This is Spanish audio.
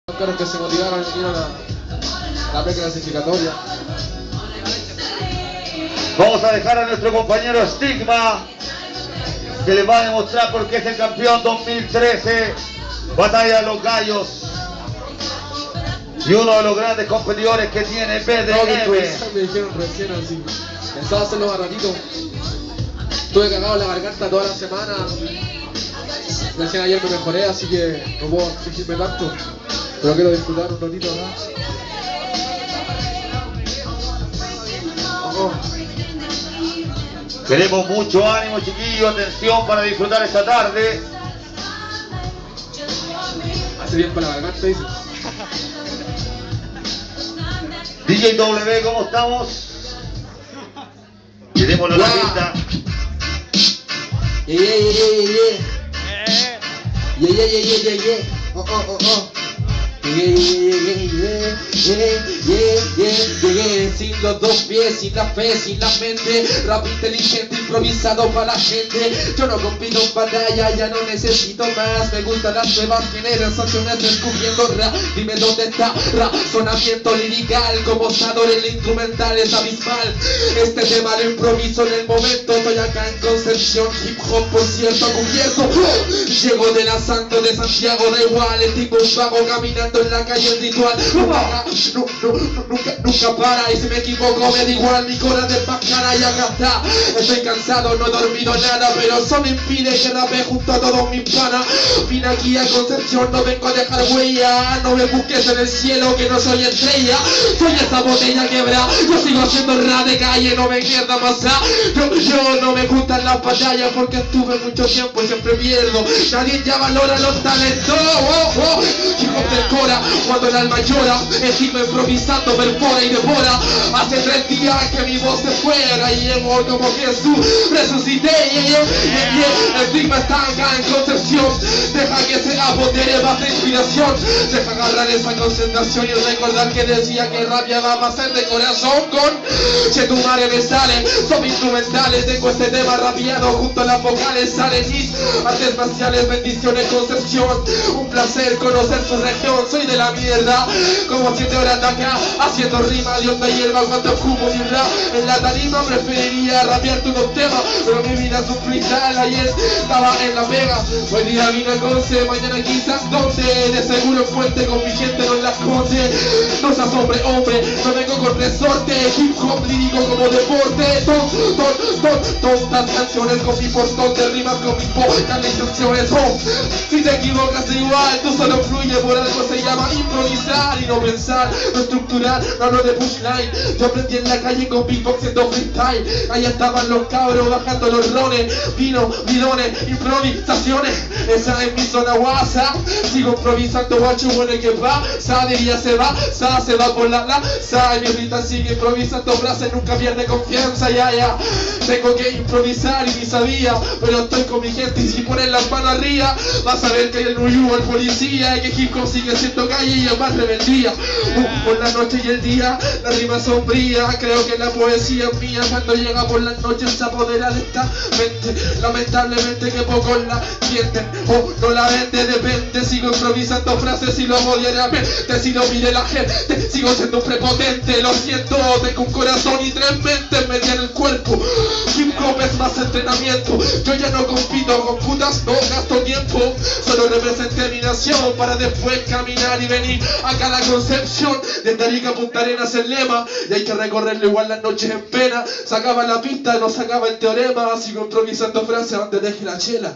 Los caros que se motivaron y vinieron a la preclasificatoria. Vamos a dejar a nuestro compañero Stigma, que les va a demostrar por qué es el campeón 2013, Batalla de los Gallos, y uno de los grandes competidores que tiene BDM. Me dijeron recién así, pensaba hacerlo más ratito. Estuve cagado en la garganta toda la semana. Recién ayer me mejoré, así que no puedo exigirme tanto, pero quiero disfrutar un ratito acá. Queremos mucho ánimo, chiquillos, atención para disfrutar esta tarde. Hace bien para la garganta, dice. DJ W, ¿cómo estamos? Queremos la pista. Llegué sin los dos pies, sin la fe, sin la mente. Rap inteligente, improvisado para la gente. Yo no compito en batalla, ya no necesito más. Me gustan las nuevas generaciones descubriendo rap. Dime dónde está razonamiento lirical. Como Sador el instrumental es abismal. Este tema lo improviso en el momento. Estoy acá en Concepción, hip hop por cierto cubierto. Llego de la Santo de Santiago, da igual. El tipo un vago caminando en la calle, el ritual. Nunca para, y si me equivoco me da igual, mi cola de pájara y acá está. Estoy cansado, no he dormido nada, pero eso no impide que rape junto a todos mis panas. Vine aquí a Concepción, no vengo a dejar huella. No me busques en el cielo, que no soy estrella. Soy esa botella quebra, yo sigo haciendo rap de calle, no me mierda más. Yo no me gustan las batallas porque estuve mucho tiempo y siempre pierdo. Nadie ya valora los talentos. Hijos del Cora, cuando el alma llora, encima improvisando, perfora y devora. Hace 3 días que mi voz se fuera y llego como Jesús, resucité. El estigma está acá en Concepción. Deja que se apodere más de inspiración. Deja agarrar esa concentración y recordar que decía que rapeaba va a ser de corazón con che tu madre me sale. Son instrumentales, tengo este tema rapeado junto a las vocales. Salen mis artes marciales, bendiciones Concepción. Un placer conocer su región, soy de la mierda. Como 7 horas de acá, haciendo rima de onda hierba cuando cubo y rap. En la tarima preferiría rapearte unos temas, pero mi vida es un freestyle. Ayer estaba en La Vega, hoy día vine a Conce, mañana quizás donde. De seguro en Fuente con mi gente no la esconde. No seas hombre, no vengo con resorte. Hip hop lírico como deporte. Tontas canciones con mi portón de rimas, con mis pocas instrucciones. Si te equivocas igual, tú solo fluye, por algo se llama improvisar y no pensar, no estructurar, no hablo de pushline. Yo aprendí en la calle con beatbox siendo freestyle. Allá estaban los cabros bajando los rones, vino, bidones, improvisaciones. Esa es mi zona WhatsApp. Sigo improvisando, guacho, bueno que va. Sa diría se va por la sa. Y mi rita sigue improvisando frases, nunca pierde confianza, ya. Tengo que improvisar y ni sabía, pero estoy con mi gente y si ponen las manos arriba, vas a ver que el Nuyu, el policía, y que hip hop sigue siendo calle y es más rebeldía. Por la noche y el día, la rima sombría. Creo que la poesía es mía. Cuando llega por las noches se apodera de esta mente. Lamentablemente que pocos la sienten o no la vende, depende. Sigo improvisando frases y lo hago diariamente. Si lo mire la gente, sigo siendo un prepotente. Lo siento, tengo un corazón y 3 mentes me en el cuerpo. Hip hop es más entrenamiento. Yo ya no compito con putas, no gasto tiempo. Solo representé mi nación para después caminar y venir acá a la Concepción. De Arica a Punta Arenas el lema, y hay que recorrerlo igual las noches en pena. Sacaba la pista, no sacaba el teorema. Sigo improvisando frases donde deje la chela.